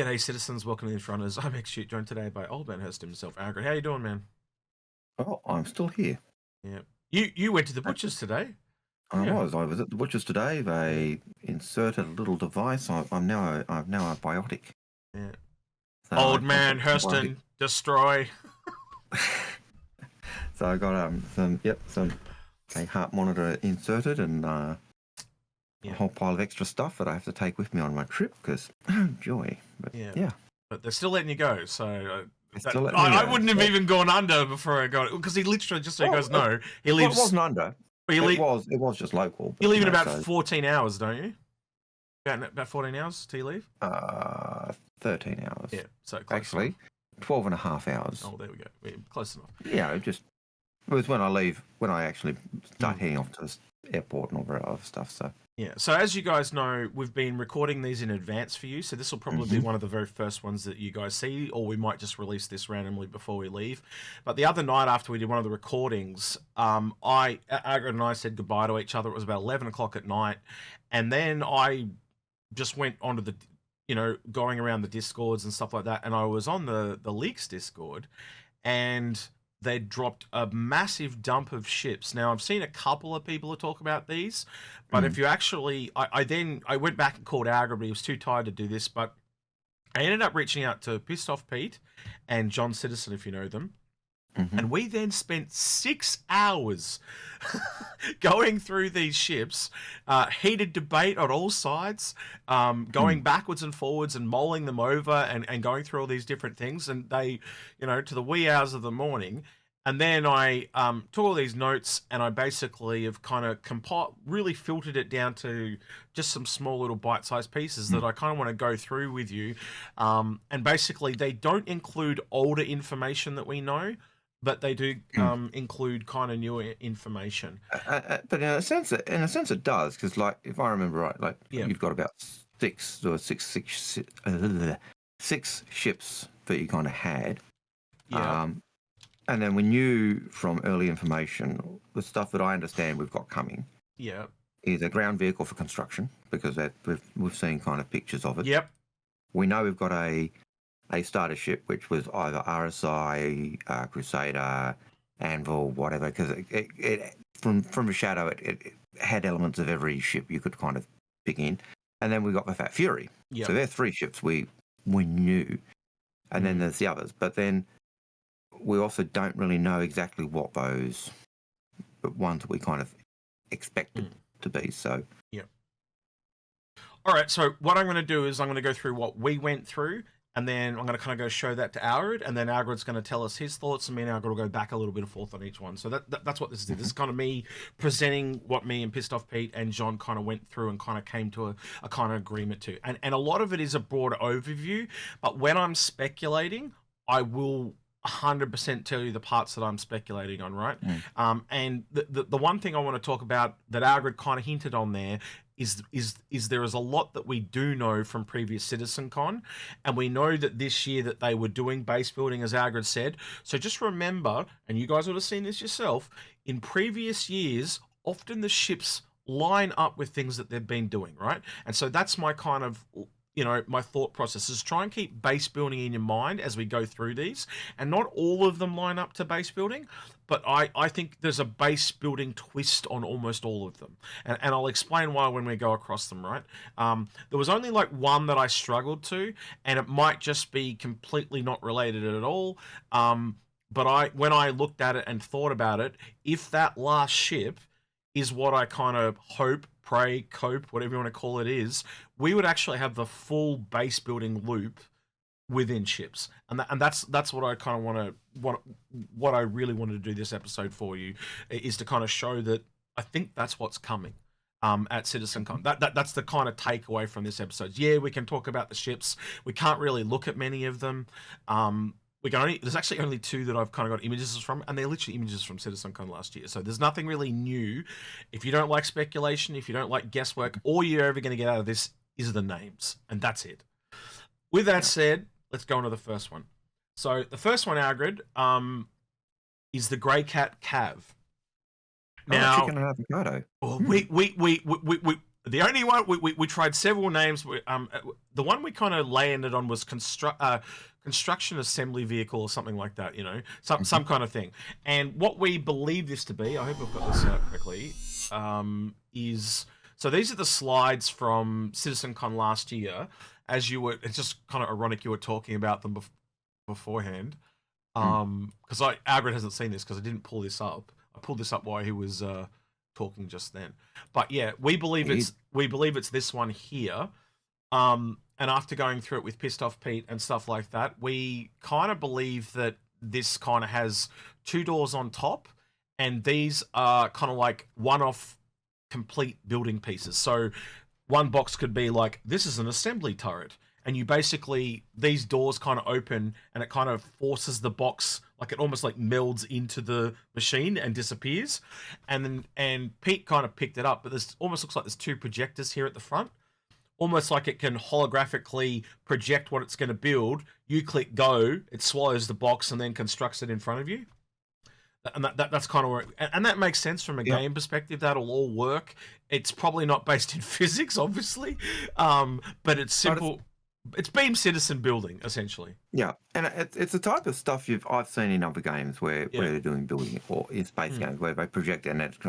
G'day, citizens. Welcome to Inforunners. I'm Execute, joined today by Old Man Hurst himself, Algared. How you doing, man? Oh, I'm still here. Yeah. You went to the butcher's today. I was at the butcher's today. They inserted a little device. I'm now a biotic. Yeah. So Old Man Hurston, destroy. So I got a heart monitor inserted and a whole pile of extra stuff that I have to take with me on my trip because joy. But, But they're still letting you go, so I wouldn't have even gone under before I got it, because he literally just so he goes no. He leaves. It wasn't under. It was just local. You leave in about 14 hours, don't you? About 14 hours till you leave? 13 hours. Yeah, so close actually, enough. 12 and a half hours. Oh, there we go. Yeah, close enough. Yeah, it was when I actually start heading off to the airport and all that other stuff. So yeah. So as you guys know, we've been recording these in advance for you. So this will probably be one of the very first ones that you guys see, or we might just release this randomly before we leave. But the other night after we did one of the recordings, Algared and I said goodbye to each other. It was about 11 o'clock at night, and then I just went onto the, going around the Discords and stuff like that, and I was on the Leaks Discord, and they dropped a massive dump of ships. Now, I've seen a couple of people talk about these, but if you actually... I went back and called Algared, but he was too tired to do this, but I ended up reaching out to Pissed Off Pete and John Citizen, if you know them. And we then spent 6 hours going through these ships, heated debate on all sides, going backwards and forwards and mulling them over and going through all these different things. And they, to the wee hours of the morning. And then I took all these notes and I basically have kind of really filtered it down to just some small little bite-sized pieces that I kind of want to go through with you. And basically, they don't include older information that we know, but they do include kind of newer information. But in a sense, it does, because like if I remember right, you've got about six ships that you kind of had. Yeah. And then we knew from early information the stuff that I understand we've got coming. Yeah. Is a ground vehicle for construction, because we've seen kind of pictures of it. Yep. We know we've got a starter ship, which was either RSI, Crusader, Anvil, whatever, because it from a shadow, it had elements of every ship you could kind of pick in. And then we got the Fat Fury. Yep. So there are 3 ships we knew. And then there's the others. But then we also don't really know exactly what those ones we kind of expected to be. So yeah. All right. So what I'm going to do is I'm going to go through what we went through, and then I'm going to kind of go show that to Algared, and then Algared's going to tell us his thoughts, and me and Algared will go back a little bit of forth on each one. So that's what this is. This is kind of me presenting what me and Pissed Off Pete and John kind of went through and kind of came to a kind of agreement to. And a lot of it is a broader overview, but when I'm speculating, I will 100% tell you the parts that I'm speculating on, right? And the one thing I want to talk about that Algared kind of hinted on there is there is a lot that we do know from previous Citizencon, and we know that this year that they were doing base building, as Algared said. So just remember, and you guys would have seen this yourself, in previous years, often the ships line up with things that they've been doing, right? And so that's my kind of... my thought process is try and keep base building in your mind as we go through these. And not all of them line up to base building, but I think there's a base building twist on almost all of them. And I'll explain why when we go across them, right? There was only like one that I struggled to, and it might just be completely not related at all. But when I looked at it and thought about it, if that last ship is what I kind of hope, pray, cope, whatever you want to call it is, we would actually have the full base building loop within ships. And that's what I kind of what I really wanted to do this episode for you, is to kind of show that I think that's what's coming at Citizencon. That's the kind of takeaway from this episode. Yeah, we can talk about the ships. We can't really look at many of them. There's actually only 2 that I've kind of got images from, and they're literally images from Citizencon last year. So there's nothing really new. If you don't like speculation, if you don't like guesswork, all you're ever going to get out of this is the names, and that's it. With that said, let's go on to the first one. So the first one, Algared, is the Grey Cat Cav. Now, chicken and avocado. We The only one we tried several names. The one we kind of landed on was construction assembly vehicle or something like that. You know, some kind of thing. And what we believe this to be, I hope I've got this out correctly, is so these are the slides from Citizencon last year. As you were, it's just kind of ironic you were talking about them beforehand. Because Algared hasn't seen this because I didn't pull this up. I pulled this up while he was talking just then. But yeah, we believe it's this one here. And after going through it with Pissed Off Pete and stuff like that, we kind of believe that this kind of has 2 doors on top, and these are kind of like one-off complete building pieces. So one box could be like, this is an assembly turret. And you basically, these doors kind of open and it kind of forces the box, like it almost like melds into the machine and disappears. And Pete kind of picked it up, but this almost looks like there's 2 projectors here at the front. Almost like it can holographically project what it's going to build. You click go, it swallows the box and then constructs it in front of you. And that's kind of where, and that makes sense from a game perspective. That'll all work. It's probably not based in physics, obviously, but it's simple. It's beam citizen building, essentially. Yeah, and it's the type of stuff I've seen in other games where they're doing building or in space games where they project it and it's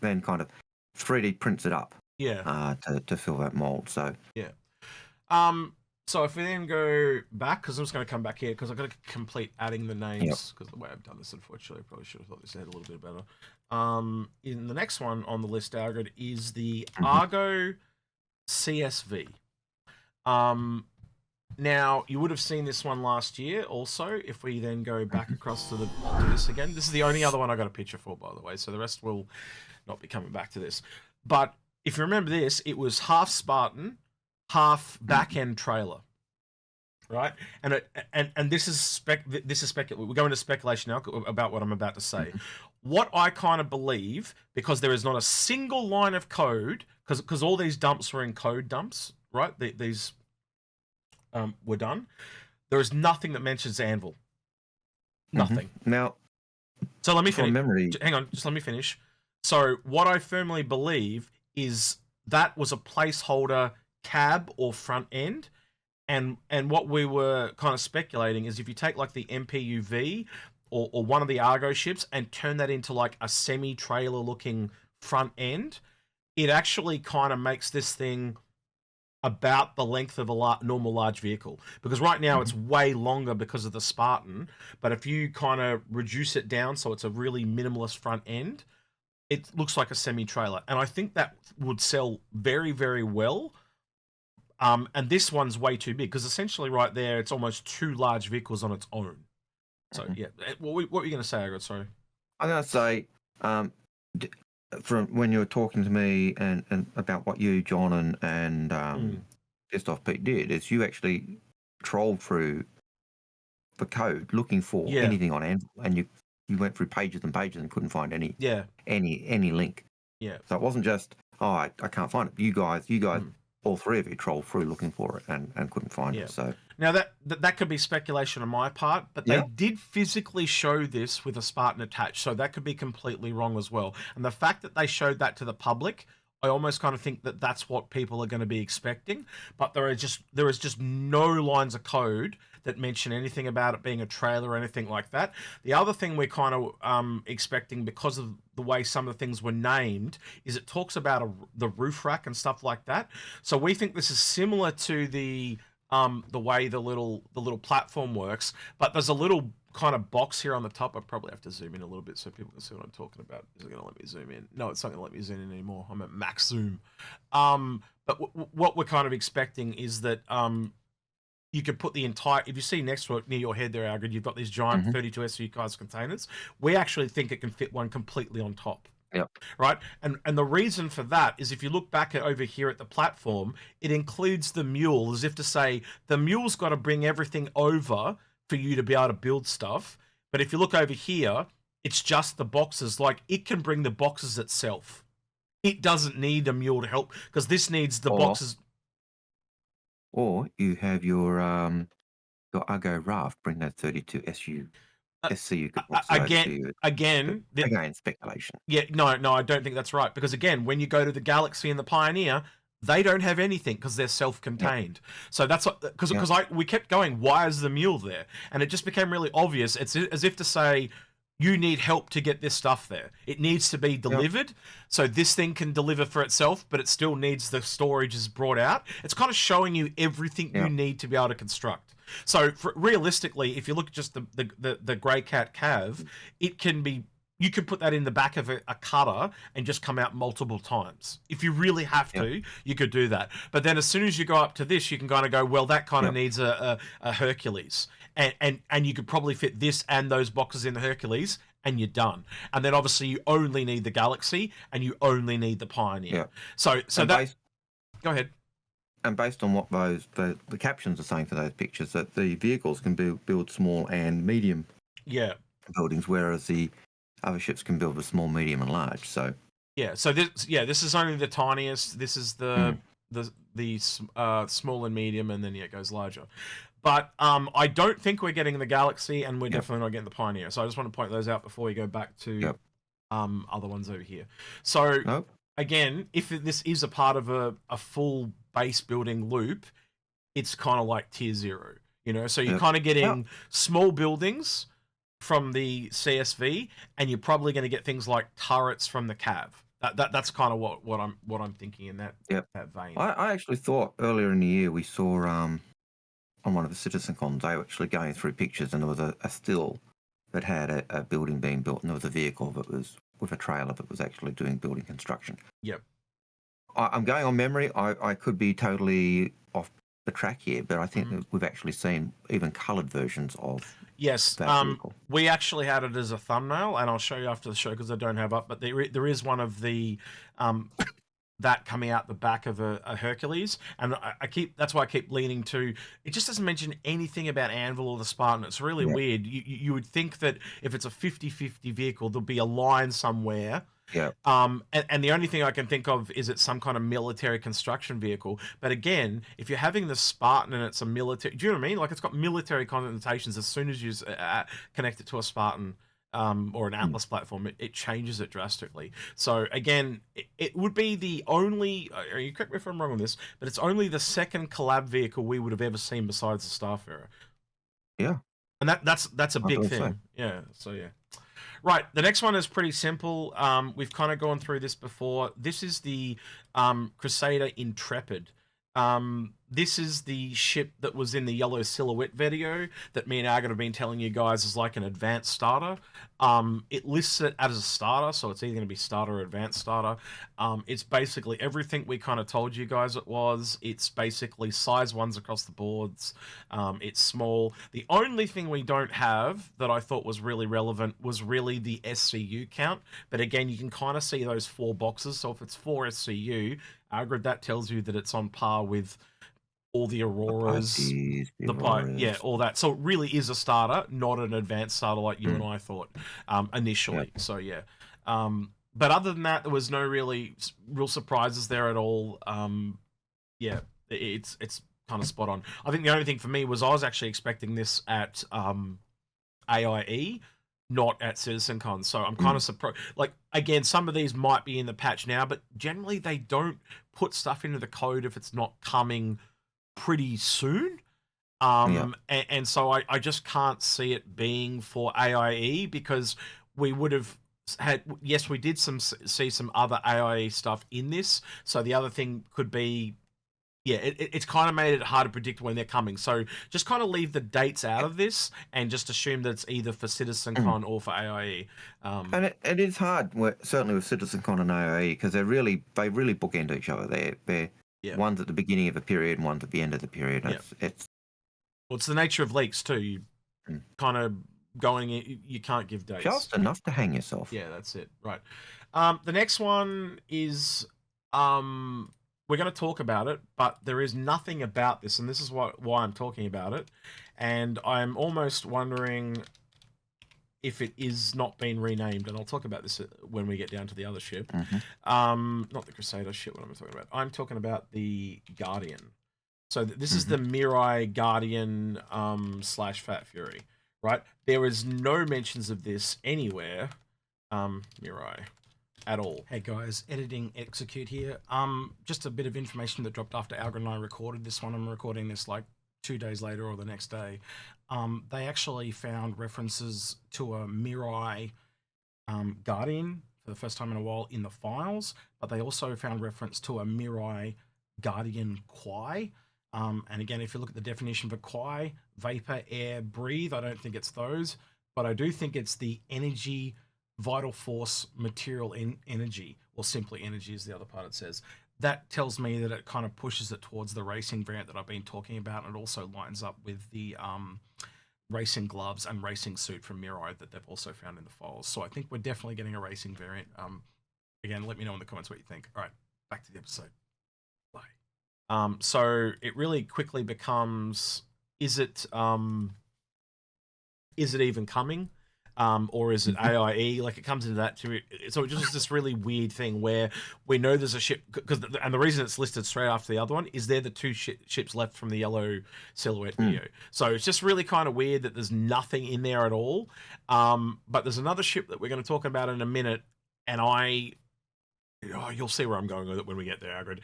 then kind of 3D prints it up. Yeah. To fill that mold. So yeah. So if we then go back, because I'm just going to come back here because I've got to complete adding the names because the way I've done this, unfortunately, I probably should have thought this out a little bit better. In the next one on the list, Algared, is the Argo CSV. Now, you would have seen this one last year also, if we then go back across to this again. This is the only other one I got a picture for, by the way, so the rest will not be coming back to this. But if you remember this, it was half Spartan, half back-end trailer, right? And this is speculative. We're going to speculation now about what I'm about to say. What I kind of believe, because there is not a single line of code, because all these dumps were in code dumps, right? These were done. There is nothing that mentions Anvil. Nothing. Now, so let me finish. Memory. Hang on, just let me finish. So what I firmly believe is that was a placeholder cab or front end, and what we were kind of speculating is if you take like the MPUV or one of the Argo ships and turn that into like a semi-trailer looking front end, it actually kind of makes this thing about the length of a normal large vehicle, because right now it's way longer because of the Spartan, but if you kind of reduce it down so it's a really minimalist front end, it looks like a semi-trailer, and I think that would sell very, very well. And this one's way too big because essentially right there it's almost 2 large vehicles on its own. So yeah, what were you going to say, Algared? Sorry. I'm going to say, from when you were talking to me and about what you, John, and Pissed Off Pete did, is you actually trolled through the code looking for anything on Anvil, and you went through pages and pages and couldn't find any link. Yeah. So it wasn't just I can't find it. You guys, all 3 of you trolled through looking for it and couldn't find it. So now that could be speculation on my part, but they did physically show this with a Spartan attached, so that could be completely wrong as well. And the fact that they showed that to the public, I almost kind of think that that's what people are going to be expecting. But there is just no lines of code that mention anything about it being a trailer or anything like that. The other thing we're kind of expecting, because of the way some of the things were named, is it talks about the roof rack and stuff like that. So we think this is similar to the way the little platform works, but there's a little kind of box here on the top. I probably have to zoom in a little bit so people can see what I'm talking about. Is it going to let me zoom in? No, it's not going to let me zoom in anymore. I'm at max zoom. But what we're kind of expecting is that you could put the entire, if you see next to it near your head there, Algared, you've got these giant 32 SU size containers. We actually think it can fit one completely on top. Yep. Right. And the reason for that is if you look back over here at the platform, it includes the mule, as if to say the mule's got to bring everything over for you to be able to build stuff. But if you look over here, it's just the boxes. Like, it can bring the boxes itself. It doesn't need a mule to help, because this needs the boxes. Or you have your Argo Raft bring that 32 SU. SCU could proxy OCU. Again, Again, speculation. yeah, no, I don't think that's right, because again, when you go to the Galaxy and the Pioneer, they don't have anything because they're self-contained. So that's what, because we kept going, why is the mule there? And it just became really obvious. It's as if to say, you need help to get this stuff there. It needs to be delivered. So this thing can deliver for itself, but it still needs the storage is brought out. It's kind of showing you everything you need to be able to construct. So realistically, if you look at just the Grey Cat Cav, it can be, you could put that in the back of a cutter and just come out multiple times. If you really have to, you could do that. But then as soon as you go up to this, you can kind of go, well, that kind of needs a Hercules. And you could probably fit this and those boxes in the Hercules, and you're done. And then obviously you only need the Galaxy and you only need the Pioneer. Yeah. So that... Go ahead. And based on what the captions are saying for those pictures, that the vehicles can build small and medium buildings, whereas the other ships can build a small, medium, and large. So this is only the tiniest. This is the small and medium, and then it goes larger. But I don't think we're getting the Galaxy, and we're definitely not getting the Pioneer. So I just want to point those out before we go back to other ones over here. So again, if this is a part of a full base building loop, it's kind of like tier 0. You know, so you're kind of getting small buildings from the CSV, and you're probably going to get things like turrets from the Cav. That's kind of what I'm thinking in that vein. I actually thought earlier in the year we saw on one of the Citizencons, they were actually going through pictures, and there was a still that had a building being built, and there was a vehicle that was with a trailer that was actually doing building construction. Yep. I'm going on memory. I could be totally off the track here, but I think that we've actually seen even coloured versions of that vehicle. We actually had it as a thumbnail, and I'll show you after the show because I don't have up, but there is one of the that coming out the back of a Hercules, and that's why I keep leaning to, it just doesn't mention anything about Anvil or the Spartan. It's really weird. You would think that if it's a 50-50 vehicle, there'll be a line somewhere. Yeah. And the only thing I can think of is it's some kind of military construction vehicle. But again, if you're having the Spartan and it's a military, do you know what I mean? Like, it's got military connotations as soon as you connect it to a Spartan or an Atlas platform, it changes it drastically. So again, it would be the only, you correct me if I'm wrong on this, but it's only the second collab vehicle we would have ever seen besides the Starfarer. Yeah. And that's a big thing. So. Yeah. So yeah. Right, the next one is pretty simple. We've kind of gone through this before. This is the Crusader Intrepid. This is the ship that was in the yellow silhouette video that me and Algared have been telling you guys is like an advanced starter. It lists it as a starter, so it's either going to be starter or advanced starter. It's basically everything we kind of told you guys it was. It's basically size 1s across the boards. It's small. The only thing we don't have that I thought was really relevant was really the SCU count. But again, you can kind of see those 4 boxes. So if it's 4 SCU, Algared, that tells you that it's on par with all the Auroras, all that. So it really is a starter, not an advanced starter like you and I thought initially. So yeah. But other than that, there was no real surprises there at all. Yeah, it's kind of spot on. I think the only thing for me was I was actually expecting this at AIE, not at Citizencon. So I'm kind of surprised. Like, again, some of these might be in the patch now, but generally they don't put stuff into the code if it's not coming pretty soon. And so I just can't see it being for AIE, because we would have had, yes, we did see some other AIE stuff in this. So the other thing could be, it's kind of made it hard to predict when they're coming. So just kind of leave the dates out of this and just assume that it's either for Citizencon or for AIE. And it is hard, certainly with Citizencon and AIE, because they really bookend each other. They're one's at the beginning of a period and one's at the end of the period. It's the nature of leaks too. You kind of going in, you can't give dates. Just enough to hang yourself. Yeah, that's it. Right. The next one is we're going to talk about it, but there is nothing about this, and this is why I'm talking about it. And I'm almost wondering if it is not been renamed, and I'll talk about this when we get down to the other ship. Not the Crusader ship, what am I talking about? I'm talking about the Guardian. So this is the Mirai Guardian / Fat Fury, right? There is no mentions of this anywhere, Mirai, at all. Hey guys, editing execute here. Just a bit of information that dropped after Algared and I recorded this one. I'm recording this like 2 days later or the next day. They actually found references to a Mirai Guardian for the first time in a while in the files, but they also found reference to a Mirai Guardian Quai. And again, if you look at the definition for Quai, vapor, air, breathe, I don't think it's those, but I do think it's the energy, vital force, material energy, or simply energy is the other part it says. That tells me that it kind of pushes it towards the racing variant that I've been talking about, and it also lines up with the racing gloves and racing suit from Mirai that they've also found in the files. So I think we're definitely getting a racing variant. Again, let me know in the comments what you think. All right, back to the episode. Bye. So it really quickly becomes, is it even coming? Or is it AIE? Like, it comes into that too. So it just is this really weird thing where we know there's a ship, and the reason it's listed straight after the other one is they're the two ships left from the yellow silhouette video. So it's just really kind of weird that there's nothing in there at all. But there's another ship that we're going to talk about in a minute, and you'll see where I'm going with it when we get there, Algared.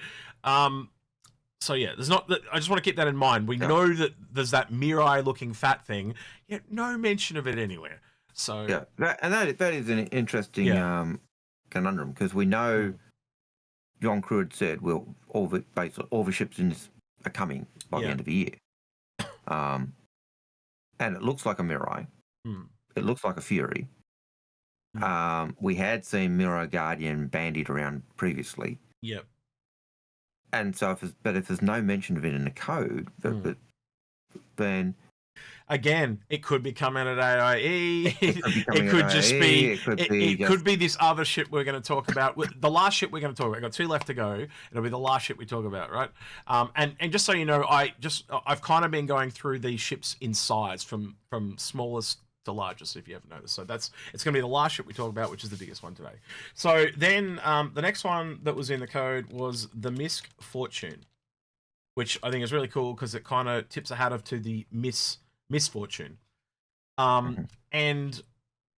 So yeah, there's not. I just want to keep that in mind. We know that there's that Mirai looking fat thing, yet no mention of it anywhere. So yeah, that is an interesting conundrum, because we know John Crew had said, well, all the ships in this are coming by the end of the year, and it looks like a Mirai. It looks like a Fury. We had seen Mirai Guardian bandied around previously. Yep. And so, if there's no mention of it in the code, then again, it could be coming at AIE. It could just be. It could be this other ship we're going to talk about. The last ship we're going to talk about. We've got 2 left to go. It'll be the last ship we talk about, right? And just so you know, I've kind of been going through these ships in size from smallest to largest, if you haven't noticed. So it's going to be the last ship we talk about, which is the biggest one today. So then the next one that was in the code was the Misk Fortune, which I think is really cool because it kind of tips a hat to the Misfortune. And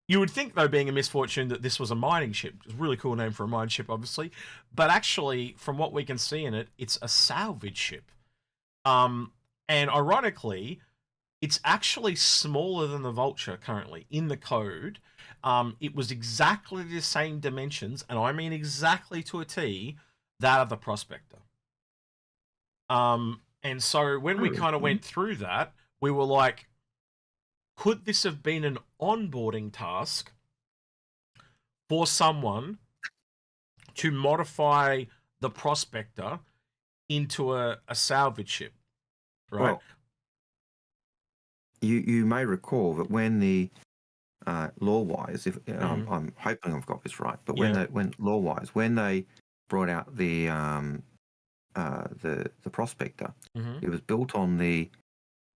you would think, though, being a Misfortune, that this was a mining ship. It's a really cool name for a mine ship, obviously. But actually, from what we can see in it, it's a salvage ship. And ironically, it's actually smaller than the Vulture currently in the code. It was exactly the same dimensions, and I mean exactly to a T, that of the Prospector. And so when we kind of went through that, we were like, could this have been an onboarding task for someone to modify the Prospector into a salvage ship, right? Well, you may recall that when the law-wise, if I'm hoping I've got this right, but when law-wise, when they brought out the Prospector, it was built on the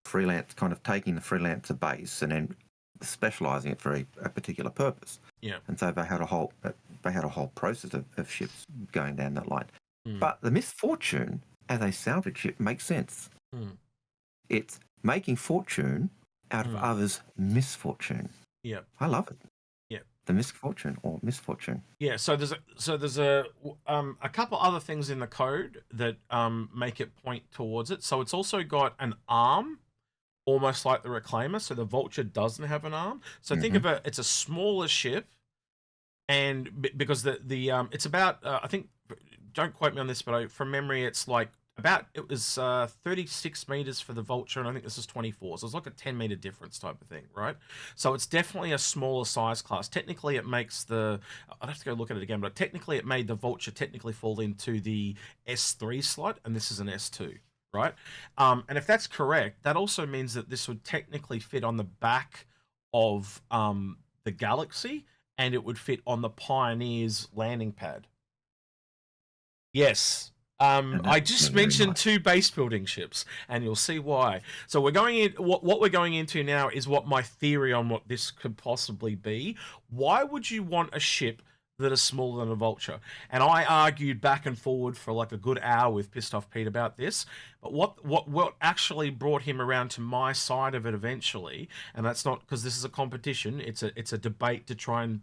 freelance, kind of taking the freelancer base and then specializing it for a particular purpose. Yeah. And so they had a whole process of ships going down that line. But the Misfortune as a salvage ship makes sense. It's making fortune out of others' misfortune. Yep. I love it. Yep. The Misfortune or Misfortune. Yeah. So there's a couple other things in the code that make it point towards it. So it's also got an arm, almost like the Reclaimer. So the Vulture doesn't have an arm. So think of it. It's a smaller ship, and because the it's about I think, don't quote me on this, but from memory, it's like it was 36 meters for the Vulture, and I think this is 24. So it's like a 10-meter difference type of thing, right? So it's definitely a smaller size class. Technically, it makes I'd have to go look at it again, but technically it made the Vulture technically fall into the S3 slot, and this is an S2, right? And if that's correct, that also means that this would technically fit on the back of the Galaxy, and it would fit on the Pioneer's landing pad. Yes. I just mentioned 2 base building ships, and you'll see why. So we're going in. What we're going into now is what my theory on what this could possibly be. Why would you want a ship that are smaller than a vulture. And I argued back and forward for like a good hour with Pissed Off Pete about this. But what actually brought him around to my side of it eventually, and that's not because this is a competition, it's a debate to try and,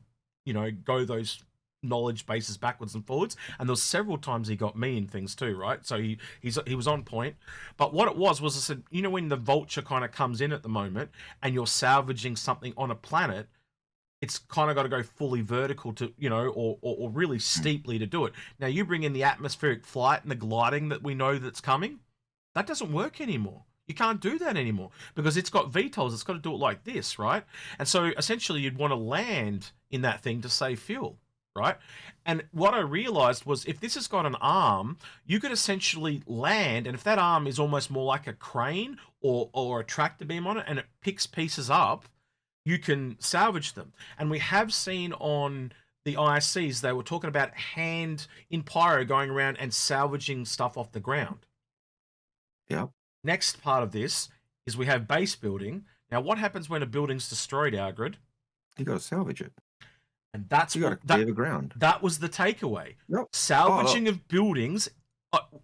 go those knowledge bases backwards and forwards. And there's several times he got me in things too, right? So he was on point. But what it was I said, when the vulture kind of comes in at the moment and you're salvaging something on a planet, it's kind of got to go fully vertical to, or really steeply to do it. Now you bring in the atmospheric flight and the gliding that we know that's coming. That doesn't work anymore. You can't do that anymore because it's got VTOLs. It's got to do it like this, right? And so essentially you'd want to land in that thing to save fuel, right? And what I realized was if this has got an arm, you could essentially land, and if that arm is almost more like a crane or a tractor beam on it and it picks pieces up, you can salvage them. And we have seen on the ISCs, they were talking about hand in pyro going around and salvaging stuff off the ground. Yeah. Next part of this is we have base building. Now, what happens when a building's destroyed, Algared? You got to salvage it. And that's you got to clear the ground. That was the takeaway. Yep. Salvaging of buildings.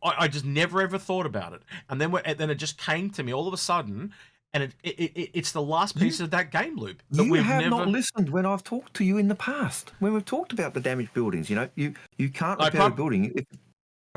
I just never ever thought about it, and then it just came to me all of a sudden. And it's the last piece of that game loop. You have not listened when I've talked to you in the past. When we've talked about the damaged buildings, you can't repair a building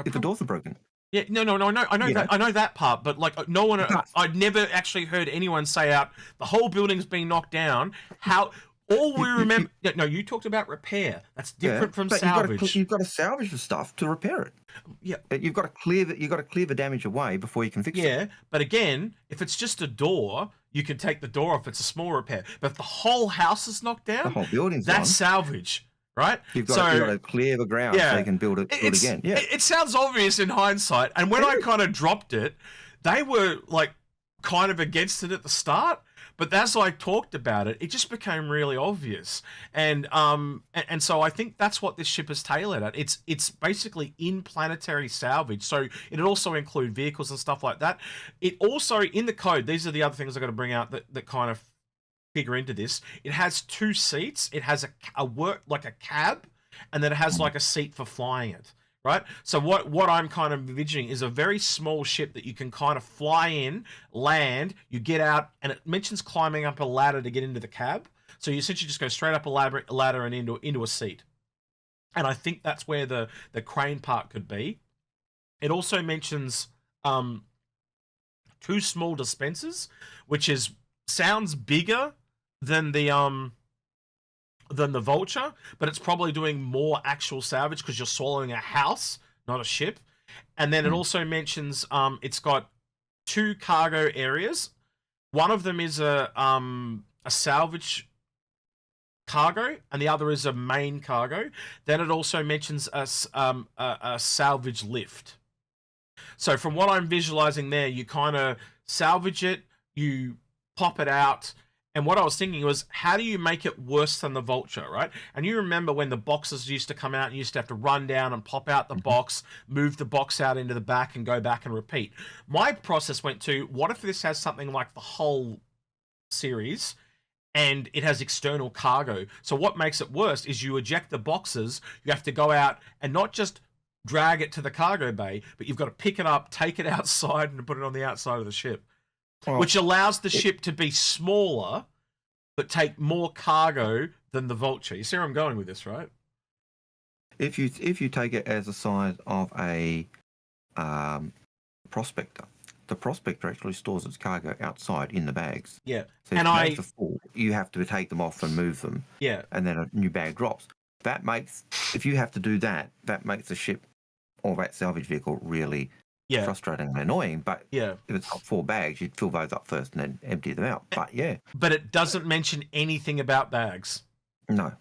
if the doors are broken. Yeah, no, I know that part, but like no one, I'd never actually heard anyone say out the whole building's being knocked down. How all we remember? No, you talked about repair. That's different from salvage. You've got to salvage the stuff to repair it. Yeah, you've got to clear the damage away before you can fix it. Yeah, but again, if it's just a door, you can take the door off. It's a small repair. But if the whole house is knocked down, the whole building's that's salvage, right? You've got to clear the ground so you can build it again. Yeah, it sounds obvious in hindsight. And when I kind of dropped it, they were like kind of against it at the start. But as I talked about it, it just became really obvious, and so I think that's what this ship is tailored at. It's basically in planetary salvage, so it'll also include vehicles and stuff like that. It also in the code. These are the other things I got to bring out that kind of figure into this. It has 2 seats. It has a work like a cab, and then it has like a seat for flying it. Right, so what I'm kind of envisioning is a very small ship that you can kind of fly in, land, you get out, and it mentions climbing up a ladder to get into the cab. So you essentially just go straight up a ladder and into a seat. And I think that's where the crane part could be. It also mentions 2 small dispensers, which sounds bigger than the vulture, but it's probably doing more actual salvage because you're swallowing a house, not a ship. And then it also mentions it's got 2 cargo areas. One of them is a salvage cargo, and the other is a main cargo. Then it also mentions a salvage lift. So from what I'm visualizing there, you kind of salvage it, you pop it out. And what I was thinking was, how do you make it worse than the vulture, right? And you remember when the boxes used to come out and you used to have to run down and pop out the box, move the box out into the back and go back and repeat. My process went to, what if this has something like the whole series and it has external cargo? So what makes it worse is you eject the boxes, you have to go out and not just drag it to the cargo bay, but you've got to pick it up, take it outside and put it on the outside of the ship. Well, which allows the ship to be smaller, but take more cargo than the vulture. You see where I'm going with this, right? If you take it as the size of a prospector, the prospector actually stores its cargo outside in the bags. Yeah, so and you have to take them off and move them. Yeah, and then a new bag drops. If you have to do that, that makes the ship or that salvage vehicle really frustrating and annoying, but if it's got 4 bags, you'd fill those up first and then empty them out. But it doesn't mention anything about bags. No.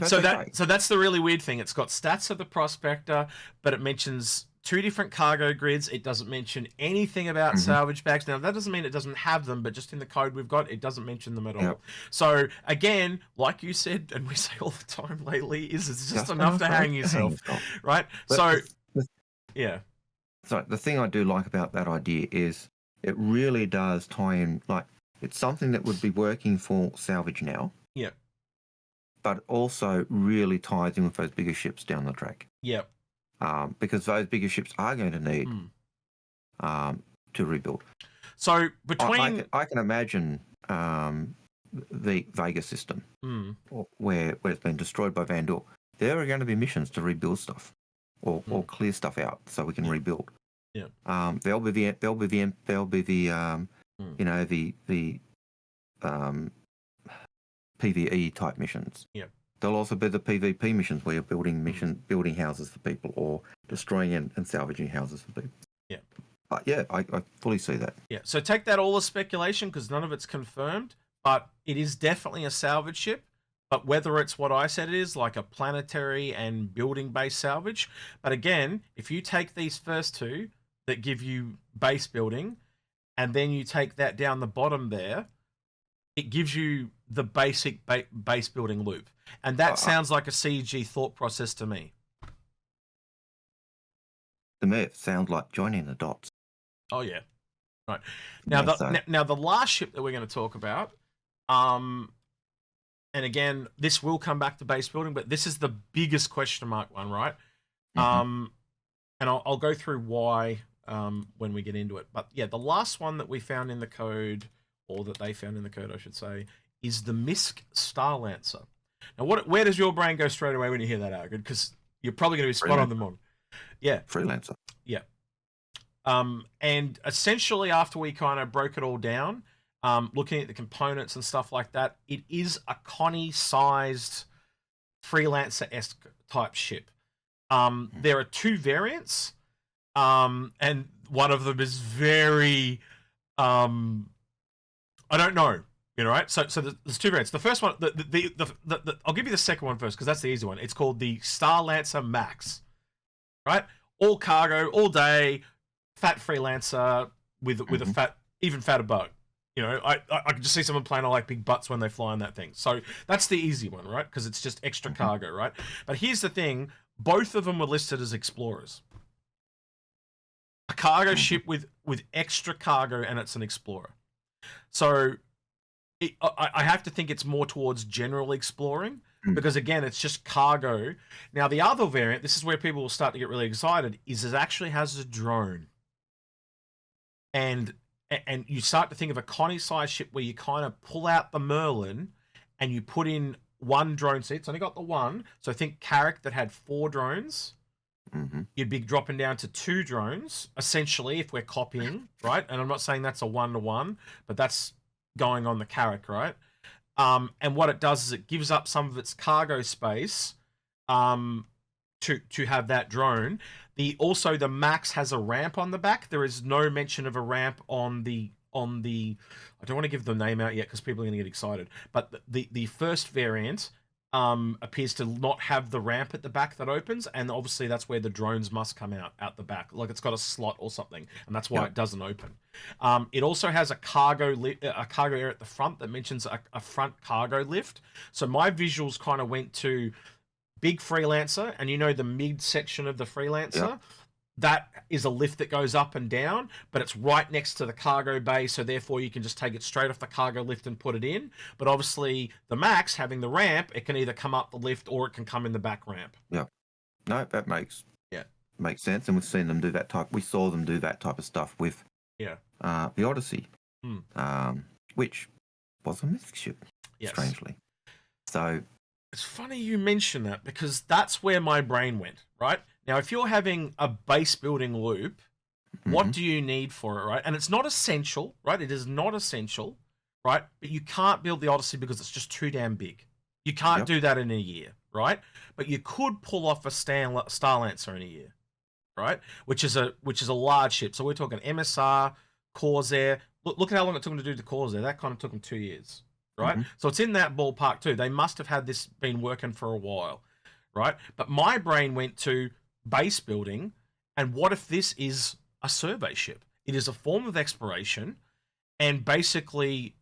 So that's the really weird thing. It's got stats of the prospector, but it mentions 2 different cargo grids. It doesn't mention anything about salvage bags. Now that doesn't mean it doesn't have them, but just in the code we've got, it doesn't mention them at all. So again, like you said, and we say all the time lately, it's just enough to hang yourself, right? So the thing I do like about that idea is it really does tie in, like, it's something that would be working for salvage now. Yeah. but also really ties in with those bigger ships down the track. Yep. Because those bigger ships are going to need to rebuild. So between... I can imagine the Vega system where it's been destroyed by Vandal. There are going to be missions to rebuild stuff or clear stuff out so we can rebuild. Yeah. There'll be the PvE type missions. Yeah. There'll also be the PvP missions where you're building houses for people or destroying and salvaging houses for people. Yeah. But yeah, I fully see that. Yeah. So take that all as speculation because none of it's confirmed, but it is definitely a salvage ship. But whether it's what I said it is, like a planetary and building-based salvage. But again, if you take these first two that give you base building, and then you take that down the bottom there, it gives you the basic base building loop. And that sounds like a CG thought process to me. To me, it sounds like joining the dots. Oh, yeah. Right. Now, now the last ship that we're going to talk about... and again, this will come back to base building, but this is the biggest question mark one, right? And I'll go through why when we get into it. But yeah, the last one that we found in the code, or that they found in the code, I should say, is the MISC Starlancer. Now, where does your brain go straight away when you hear that, Algared? Because you're probably going to be spot on them on. Yeah. Freelancer. Yeah. And essentially, after we kind of broke it all down, looking at the components and stuff like that, it is a Connie-sized Freelancer-esque type ship. There are two variants, and one of them is very, I don't know, right? So there's two variants. The first one, I'll give you the second one first because that's the easy one. It's called the Starlancer Max, right? All cargo, all day, fat Freelancer with a fat, even fatter boat. I can just see someone playing like big butts when they fly on that thing. So that's the easy one, right? Because it's just extra cargo, right? But here's the thing. Both of them were listed as explorers. A cargo ship with extra cargo, and it's an explorer. So I have to think it's more towards general exploring because, again, it's just cargo. Now, the other variant, this is where people will start to get really excited, is it actually has a drone. And you start to think of a Connie-sized ship where you kind of pull out the Merlin and you put in one drone seat. It's only got the one. So I think Carrick that had 4 drones, you'd be dropping down to 2 drones, essentially, if we're copying, right? And I'm not saying that's a 1-to-1, but that's going on the Carrick, right? And what it does is it gives up some of its cargo space to have that drone. Also the Max has a ramp on the back. There is no mention of a ramp on the I don't want to give the name out yet because people are going to get excited. But the first variant appears to not have the ramp at the back that opens, and obviously that's where the drones must come out the back. Like it's got a slot or something, and that's why it doesn't open. It also has a cargo area at the front that mentions a front cargo lift. So my visuals kind of went to big Freelancer, and the mid section of the Freelancer, that is a lift that goes up and down, but it's right next to the cargo bay, so therefore you can just take it straight off the cargo lift and put it in. But obviously the Max, having the ramp, it can either come up the lift or it can come in the back ramp. Yeah. No, that makes sense, and we've seen them do that type. We saw them do that type of stuff with the Odyssey, which was a MISC ship, strangely. So it's funny you mention that because that's where my brain went, right? Now, if you're having a base building loop, what do you need for it, right? And it's not essential, right? It is not essential, right? But you can't build the Odyssey because it's just too damn big. You can't do that in a year, right? But you could pull off a Starlancer in a year, right? Which is a large ship. So we're talking MSR, Corsair. Look at how long it took them to do the Corsair. That kind of took them 2 years. Right? So it's in that ballpark too. They must have had this been working for a while, right? But my brain went to base building, and what if this is a survey ship? It is a form of exploration, and basically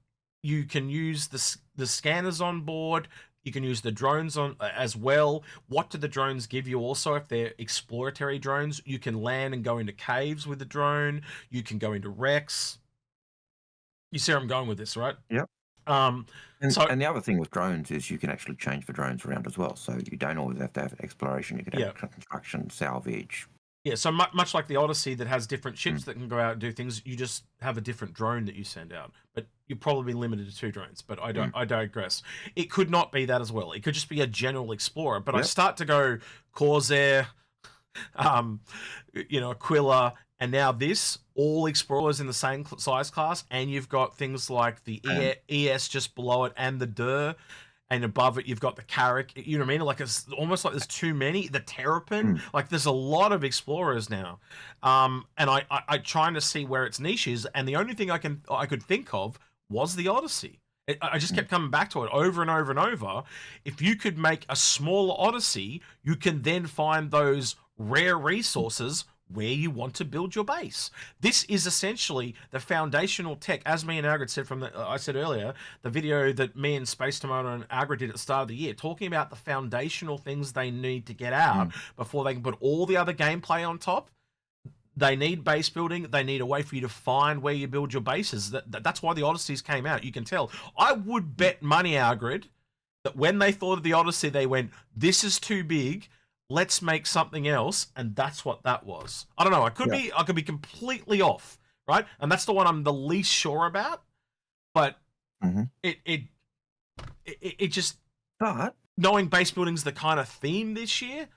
you can use the scanners on board, you can use the drones on as well. What do the drones give you also? If they're exploratory drones, you can land and go into caves with the drone, you can go into wrecks. You see where I'm going with this, right? Yep. So And the other thing with drones is you can actually change the drones around as well. So you don't always have to have exploration. You can have construction, salvage. yeah, so much like the Odyssey that has different ships that can go out and do things, you just have a different drone that you send out. But you're probably limited to 2 drones. But I digress. It could not be that as well. It could just be a general explorer. But I start to go Corsair, Aquila, and now this, all explorers in the same size class, and you've got things like the ES just below it, and the Der, and above it you've got the Carrack. You know what I mean? Like it's almost like there's too many. The Terrapin, like there's a lot of explorers now, and I trying to see where its niche is, and the only thing I could think of was the Odyssey. I just kept coming back to it over and over and over. If you could make a smaller Odyssey, you can then find those rare resources where you want to build your base. This is essentially the foundational tech, as me and Algared said I said earlier, the video that me and Space Tomato and Algared did at the start of the year, talking about the foundational things they need to get out before they can put all the other gameplay on top. They need base building. They need a way for you to find where you build your bases. That's why the Odysseys came out. You can tell. I would bet money, Algared, that when they thought of the Odyssey, they went, this is too big. Let's make something else, and that's what that was. I don't know. I could be completely off, right? And that's the one I'm the least sure about. But it just knowing base building's the kind of theme this year.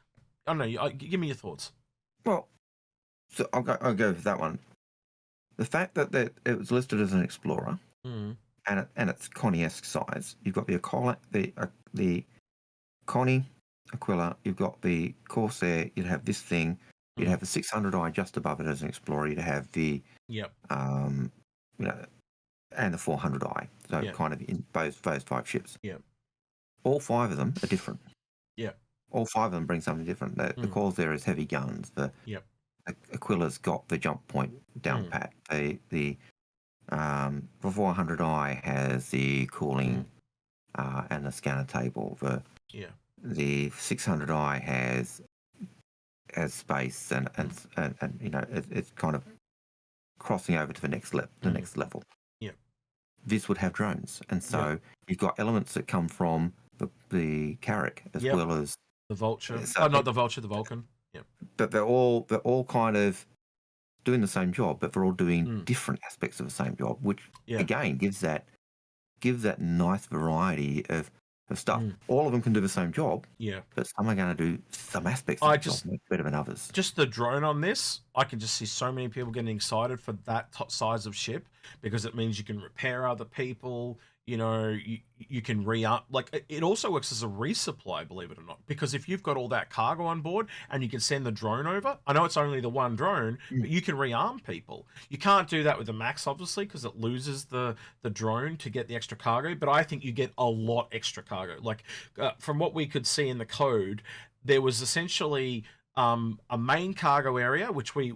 I don't know. Give me your thoughts. Well, so I'll go with that one. The fact that it was listed as an explorer and it's Connie-esque size. You've got the Connie. Aquila, you've got the Corsair, you'd have this thing, you'd have the 600i just above it as an explorer, you'd have the and the 400i, so kind of in those 5 ships. All 5 of them are different. All 5 of them bring something different. The Corsair is heavy guns. The Aquila's got the jump point down pat. The 400i has the cooling and the scanner table. The 600i has space and it's kind of crossing over to the next level. This would have drones, and so you've got elements that come from the Carrack as well as the Vulture. Not the Vulture, the Vulcan. But they're all kind of doing the same job, but they're all doing different aspects of the same job, which again gives that nice variety of stuff. All of them can do the same job, but some are going to do some aspects of the job better than others. Just the drone on this, I can just see so many people getting excited for that size of ship, because it means you can repair other people. You can re-up. Like, it also works as a resupply, believe it or not, because if you've got all that cargo on board and you can send the drone over, I know it's only the one drone, but you can rearm people. You can't do that with the Max, obviously, because it loses the drone to get the extra cargo, but I think you get a lot extra cargo. Like, from what we could see in the code, there was essentially a main cargo area, which we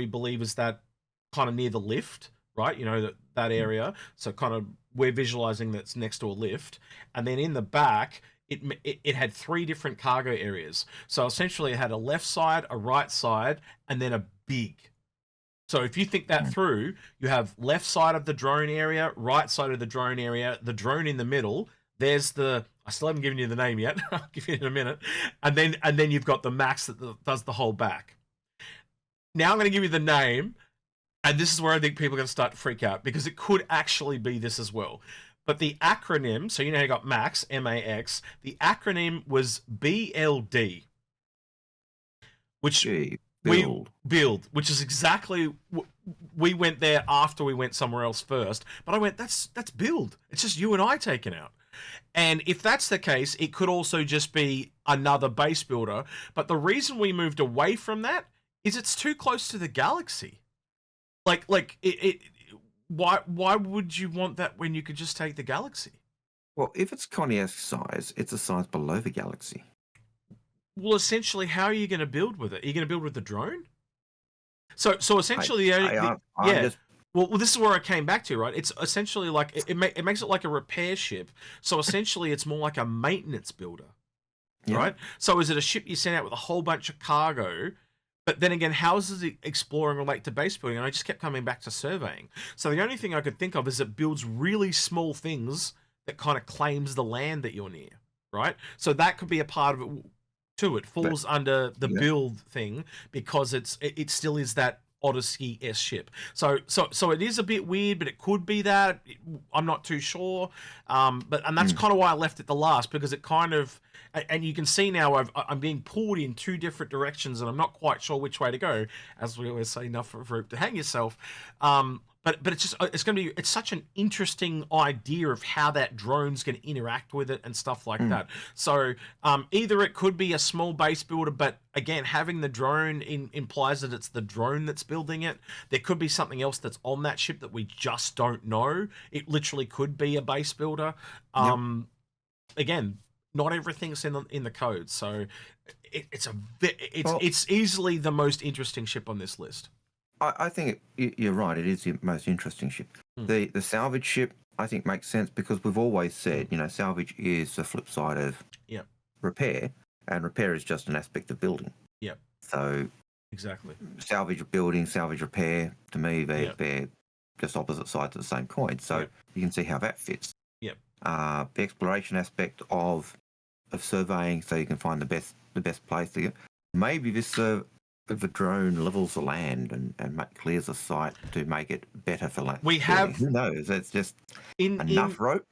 believe is that kind of near the lift, right? That area. So kind of we're visualizing that's next to a lift, and then in the back it had 3 different cargo areas. So essentially it had a left side, a right side, and then a big. So if you think that through, you have left side of the drone area, right side of the drone area, the drone in the middle. There's I still haven't given you the name yet. I'll give you in a minute. And then you've got the Max that does the whole back. Now I'm going to give you the name. And this is where I think people are going to start to freak out, because it could actually be this as well. But the acronym, so you got Max, M-A-X, the acronym was BLD, which build, which is exactly, we went there after we went somewhere else first. But I went, that's build. It's just you and I taken out. And if that's the case, it could also just be another base builder. But the reason we moved away from that is it's too close to the galaxy. Why would you want that when you could just take the galaxy? Well, if it's Connie-esque size, it's a size below the galaxy. Well, essentially, how are you going to build with it? Are you going to build with the drone? So essentially, Well, this is where I came back to, right? It's essentially like it makes it like a repair ship. So essentially, it's more like a maintenance builder, right? So is it a ship you send out with a whole bunch of cargo? But then again, how does it exploring relate to base building? And I just kept coming back to surveying. So the only thing I could think of is it builds really small things that kind of claims the land that you're near, right? So that could be a part of it too. It But falls under the yeah, build thing because it still is that Odyssey S ship. So it is a bit weird, but it could be that. I'm not too sure. And that's kind of why I left it the last, because it kind of, and you can see now I'm being pulled in two different directions, and I'm not quite sure which way to go. As we always say, enough for a rope to hang yourself. But it's going to be, it's such an interesting idea of how that drone's going to interact with it and stuff like that. So either it could be a small base builder, but again, having the drone implies that it's the drone that's building it. There could be something else that's on that ship that we just don't know. It literally could be a base builder. yep. Again, not everything's in the code, so Well, it's easily the most interesting ship on this list. I think you're right. It is the most interesting ship. The salvage ship, I think, makes sense because we've always said, salvage is the flip side of Yep. repair, and repair is just an aspect of building. Yep. So Exactly. salvage building, salvage repair, to me, Yep. they're just opposite sides of the same coin. So Yep. you can see how that fits. Yep. The exploration aspect of surveying, so you can find the best place to go. Maybe this the drone levels the land and clears the site to make it better for land. We have, who knows? It's just in enough rope.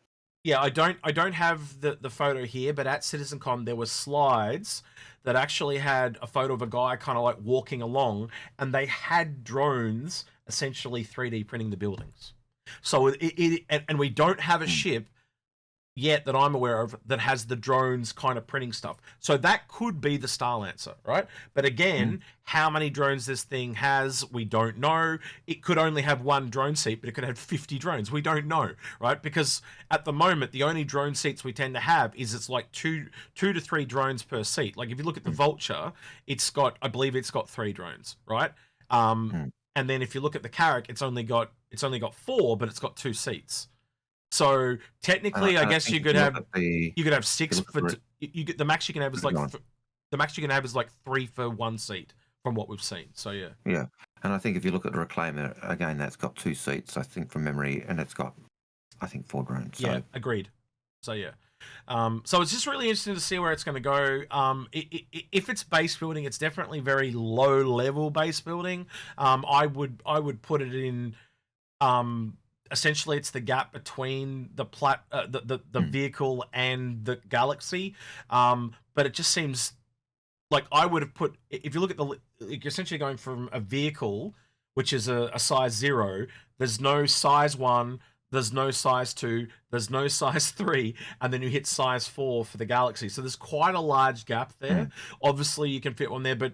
Yeah, I don't have the photo here, but at Citizencon there were slides that actually had a photo of a guy kind of like walking along, and they had drones essentially 3D printing the buildings. So and we don't have a ship yet that I'm aware of that has the drones kind of printing stuff. So that could be the Starlancer, right? But again, how many drones this thing has, we don't know. It could only have one drone seat, but it could have 50 drones. We don't know, right? Because at the moment, the only drone seats we tend to have is it's like two to three drones per seat. Like if you look at the Vulture, I believe it's got 3 drones, right? And then if you look at the Carrack, it's only got 4, but it's got 2 seats. So technically, I guess you could have 6 for the max you can have is like 3 for 1 seat from what we've seen. So yeah. Yeah, and I think if you look at the Reclaimer again, that's got 2 seats, I think, from memory, and it's got, I think, 4 drones. So. Yeah, agreed. So yeah. So it's just really interesting to see where it's going to go. If it's base building, it's definitely very low level base building. I would put it in. Essentially, it's the gap between the vehicle and the Galaxy. But it just seems like I would have put. If you look at you're essentially going from a vehicle, which is a size 0. There's no size 1. There's no size 2. There's no size 3, and then you hit size 4 for the Galaxy. So there's quite a large gap there. Obviously, you can fit one there, but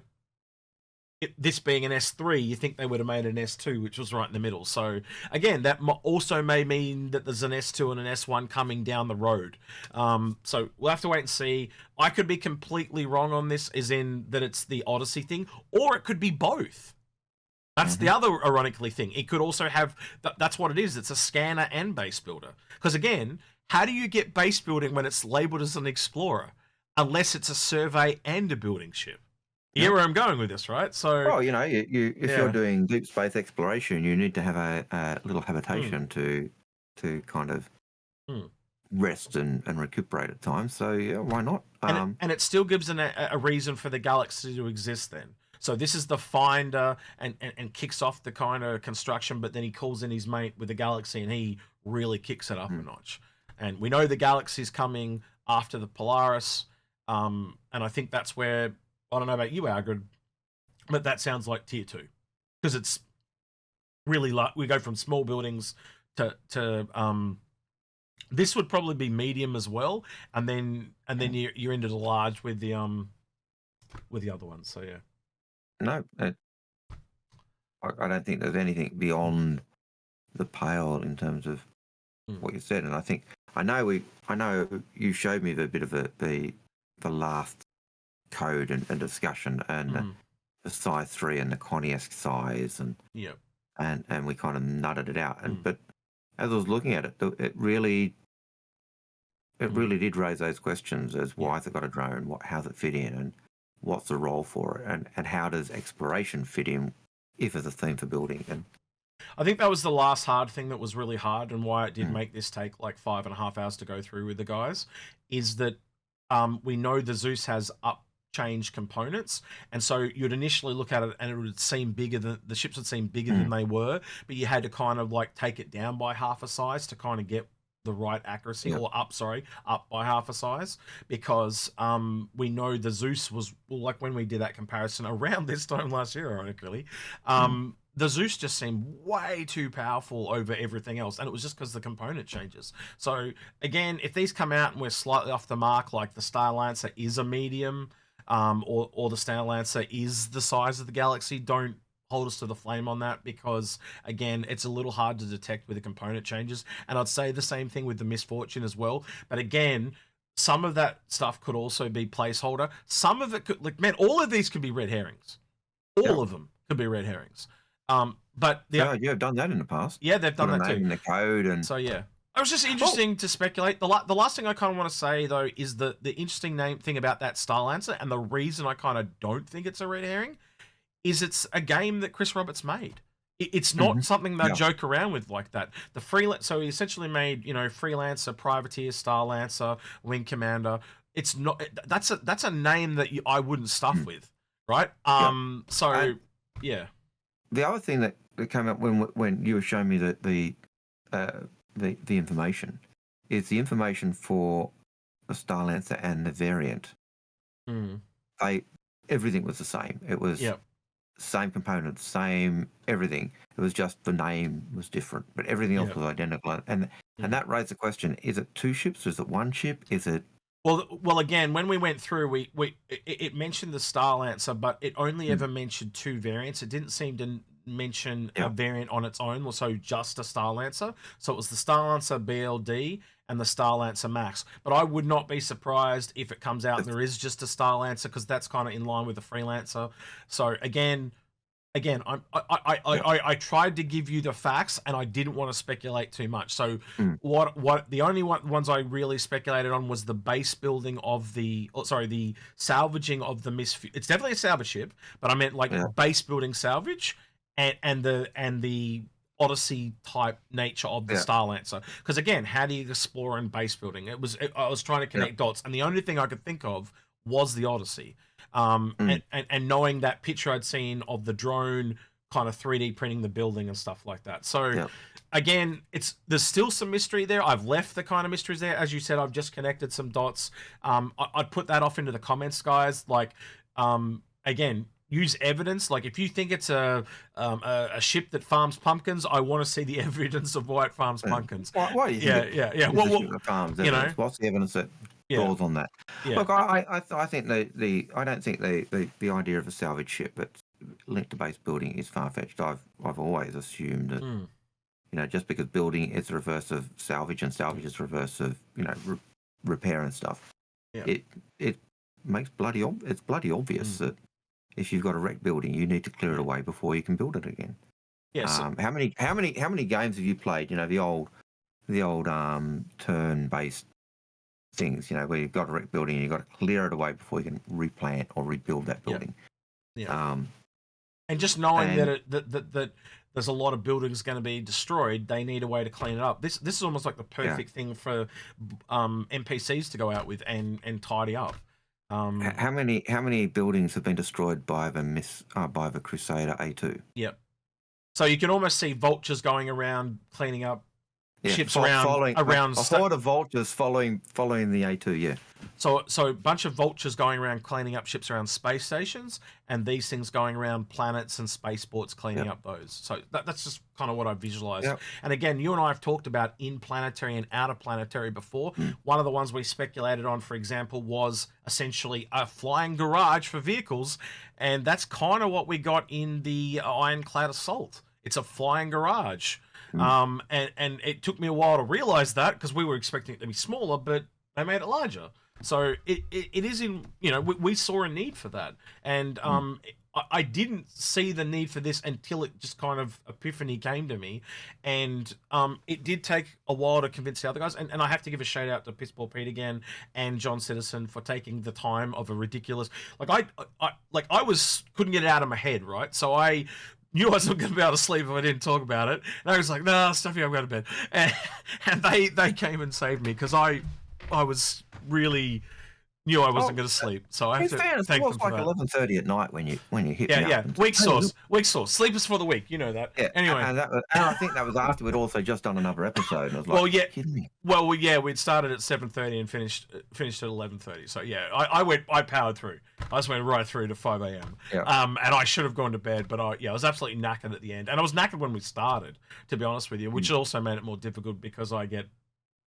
this being an S3, you think they would have made an S2, which was right in the middle. So again, that also may mean that there's an S2 and an S1 coming down the road. So we'll have to wait and see. I could be completely wrong on this, as in that it's the Odyssey thing, or it could be both. That's the other ironically thing. It could also have, that's what it is. It's a scanner and base builder. Because again, how do you get base building when it's labeled as an explorer? Unless it's a survey and a building ship. You hear where I'm going with this, right? So, well, if you're doing deep space exploration, you need to have a little habitation to kind of rest and recuperate at times. So yeah, why not? And it still gives a reason for the Galaxy to exist then. So this is the finder and kicks off the kind of construction, but then he calls in his mate with the Galaxy and he really kicks it up a notch. And we know the Galaxy's coming after the Polaris, and I think that's where, I don't know about you, Algared, but that sounds like tier 2, because it's really like we go from small buildings to this would probably be medium as well, and then you're into the large with the other ones. So yeah. No, I don't think there's anything beyond the pale in terms of what you said, and I know you showed me the bit of the last code and discussion and the size 3 and the Connie-esque size and we kind of nutted it out, and but as I was looking at it, it really did raise those questions as why has it got a drone, how's it fit in, what's the role for it, and how does exploration fit in if it's a theme for building? And I think that was the last hard thing that was really hard, and why it did make this take like 5.5 hours to go through with the guys, is that we know the Zeus has up change components, and so you'd initially look at it and it would seem bigger than the ships would seem bigger than they were, but you had to kind of like take it down by half a size to kind of get the right accuracy, or up by half a size, because we know the Zeus was, like when we did that comparison around this time last year, ironically, the Zeus just seemed way too powerful over everything else, and it was just because the component changes. So again, if these come out and we're slightly off the mark, like the Starlancer is a medium, or the Starlancer is the size of the galaxy, don't hold us to the flame on that, because again, it's a little hard to detect with the component changes. And I'd say the same thing with the Misfortune as well. But again, some of that stuff could also be placeholder. Some of it could, like, man, all of these could be red herrings. All of them could be red herrings. But you have done that in the past. Yeah, they've done that too. In the code, and so yeah. It was just interesting to speculate. The last thing I kind of want to say, though, is the interesting thing about that Starlancer, and the reason I kind of don't think it's a red herring, is it's a game that Chris Roberts made. It's not something they joke around with like that. So he essentially made, Freelancer, Privateer, Starlancer, Wing Commander. It's not, that's a name that I wouldn't stuff with, right? Yeah. The other thing that came up when you were showing me the information is the information for the Starlancer and the variant. Everything was the same. It was same components, same everything. It was just the name was different, but everything else was identical. And that raised the question: is it two ships? Is it one ship? Is it? Well, again, when we went through, it mentioned the Starlancer, but it only ever mentioned two variants. It didn't seem to mention a variant on its own, so just a Starlancer. So it was the Starlancer BLD and the Starlancer Max. But I would not be surprised if it comes out and there is just a Starlancer, because that's kind of in line with the Freelancer. So again, I tried to give you the facts, and I didn't want to speculate too much. So what the only ones I really speculated on was the base building of the salvaging of the It's definitely a salvage ship, but I meant like base building salvage, and the Odyssey type nature of the Starlancer. Because again, how do you explore and base building? I was trying to connect dots, and the only thing I could think of was the Odyssey. And knowing that picture I'd seen of the drone kind of 3D printing the building and stuff like that. So again, there's still some mystery there. I've left the kind of mysteries there. As you said, I've just connected some dots. I'd put that off into the comments, guys. Like, again, use evidence. Like, if you think it's a ship that farms pumpkins, I want to see the evidence of why it farms pumpkins. Why do you think what's the evidence that draws on that? Look, I think I don't think the idea of a salvage ship that's linked to base building is far-fetched. I've always assumed that just because building is the reverse of salvage, and salvage is the reverse of repair and stuff, it makes bloody obvious that if you've got a wrecked building, you need to clear it away before you can build it again. Yes. How many games have you played? The old turn-based things. Where you've got a wrecked building and you've got to clear it away before you can replant or rebuild that building. And just knowing that there's a lot of buildings going to be destroyed, they need a way to clean it up. This is almost like the perfect thing for NPCs to go out with and tidy up. How many buildings have been destroyed by the Crusader A2? Yep. So you can almost see vultures going around cleaning up ships around a horde of vultures following the A2. Yeah. So a bunch of vultures going around cleaning up ships around space stations, and these things going around planets and spaceports cleaning up those. So that's just kind of what I visualized. And again, you and I have talked about in-planetary and out-of-planetary before. One of the ones we speculated on, for example, was essentially a flying garage for vehicles, and that's kind of what we got in the Ironclad Assault. It's a flying garage. And it took me a while to realize that, because we were expecting it to be smaller, but they made it larger. So it is we saw a need for that. And I didn't see the need for this until it just kind of epiphany came to me, and it did take a while to convince the other guys. And I have to give a shout out to Pissball Pete again and John Citizen for taking the time of a ridiculous. Like I was couldn't get it out of my head, right? So I knew I wasn't going to be able to sleep if I didn't talk about it. And I was like, nah, Stuffy, I'm going to bed. And they came and saved me because I was really knew I wasn't going to sleep. So I have to fairness, thank it was them for like that. 11:30 at night when you hit Yeah, me yeah. up. And Weak said, sauce. Weak sauce. Sleepers for the week. You know that. Yeah. Anyway. And I think that was after we'd also just done another episode. And I was like, Well, yeah. kidding me? Well, yeah. We'd started at 7:30 and finished at 11:30. So yeah, I powered through. I just went right through to 5 a.m. Yeah. And I should have gone to bed, but I was absolutely knackered at the end, and I was knackered when we started, to be honest with you, which also made it more difficult because I get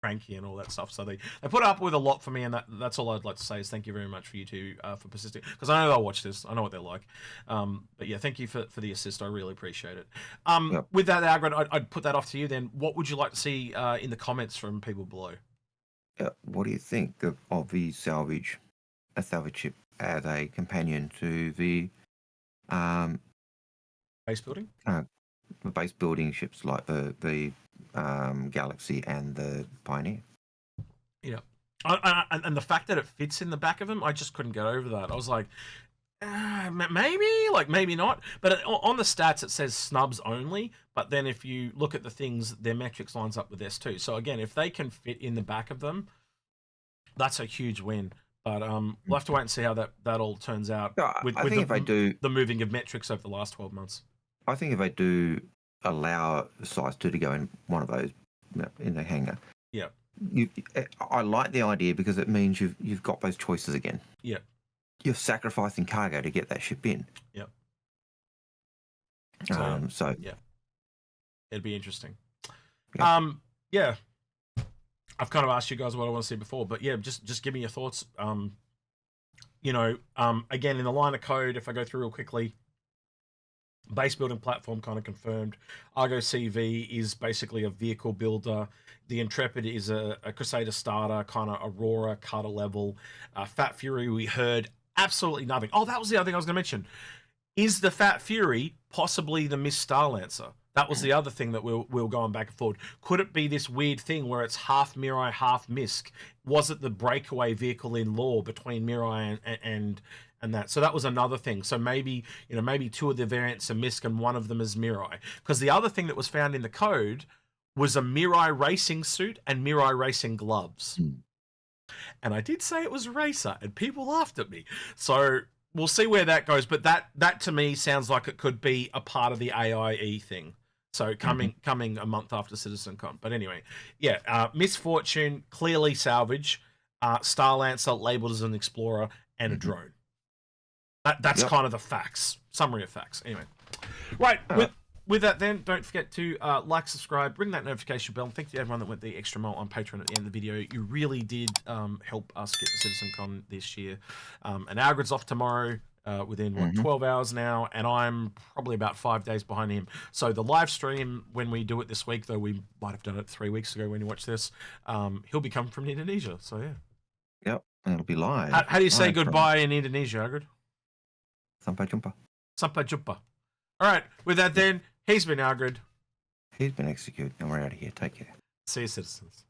cranky and all that stuff. So they put up with a lot for me, and that's all I'd like to say is thank you very much for you two for persisting, because I know they'll watch this. I know what they're like. But yeah, thank you for the assist. I really appreciate it. Yep. With that, Algared, I'd put that off to you then. What would you like to see in the comments from people below? What do you think of the salvage ship as a companion to the Base building? base building ships like the Galaxy and the Pioneer? Yeah. And the fact that it fits in the back of them, I just couldn't get over that. I was like, maybe, like maybe not. But on the stats, it says snubs only. But then if you look at the things, their metrics lines up with this too. So again, if they can fit in the back of them, that's a huge win. But we'll have to wait and see how that all turns out. I think if they do the moving of metrics over the last 12 months. I think if they do allow size 2 to go in one of those in the hangar. Yeah. I like the idea because it means you've got those choices again. Yeah. You're sacrificing cargo to get that ship in. Yep. So yeah, it'd be interesting. Yeah. Yeah. I've kind of asked you guys what I want to see before, but yeah, just give me your thoughts. Again, in the line of code, if I go through real quickly, base building platform kind of confirmed. Argo CV is basically a vehicle builder. The Intrepid is a Crusader starter, kind of Aurora cutter level. Fat Fury, we heard absolutely nothing. Oh, that was the other thing I was going to mention. Is the Fat Fury possibly the Miss Starlancer? That was the other thing that we'll going back and forward. Could it be this weird thing where it's half Mirai, half Misk? Was it the breakaway vehicle in lore between Mirai and that? So that was another thing. So maybe, maybe 2 of the variants are Misk and 1 of them is Mirai. Because the other thing that was found in the code was a Mirai racing suit and Mirai racing gloves. And I did say it was Racer, and people laughed at me. So we'll see where that goes. But that to me sounds like it could be a part of the AIE thing. So coming a month after Citizencon. But anyway, yeah, Misfortune, clearly Salvage, Starlancer labeled as an Explorer, and a drone. That's kind of the facts. Summary of facts. Anyway. Right. With that then, don't forget to like, subscribe, ring that notification bell. And thank you to everyone that went the extra mile on Patreon at the end of the video. You really did help us get the Citizencon this year. And Algared's off tomorrow within 12 hours now, and I'm probably about 5 days behind him. So the live stream, when we do it this week, though we might have done it 3 weeks ago when you watch this, he'll be coming from Indonesia. So yeah. Yep, and it'll be live. How do you say goodbye in Indonesia, Algared? Sampai jumpa. Sampai jumpa. All right, with that then, he's been Algared. He's been Execute, and we're out of here. Take care. See you, citizens.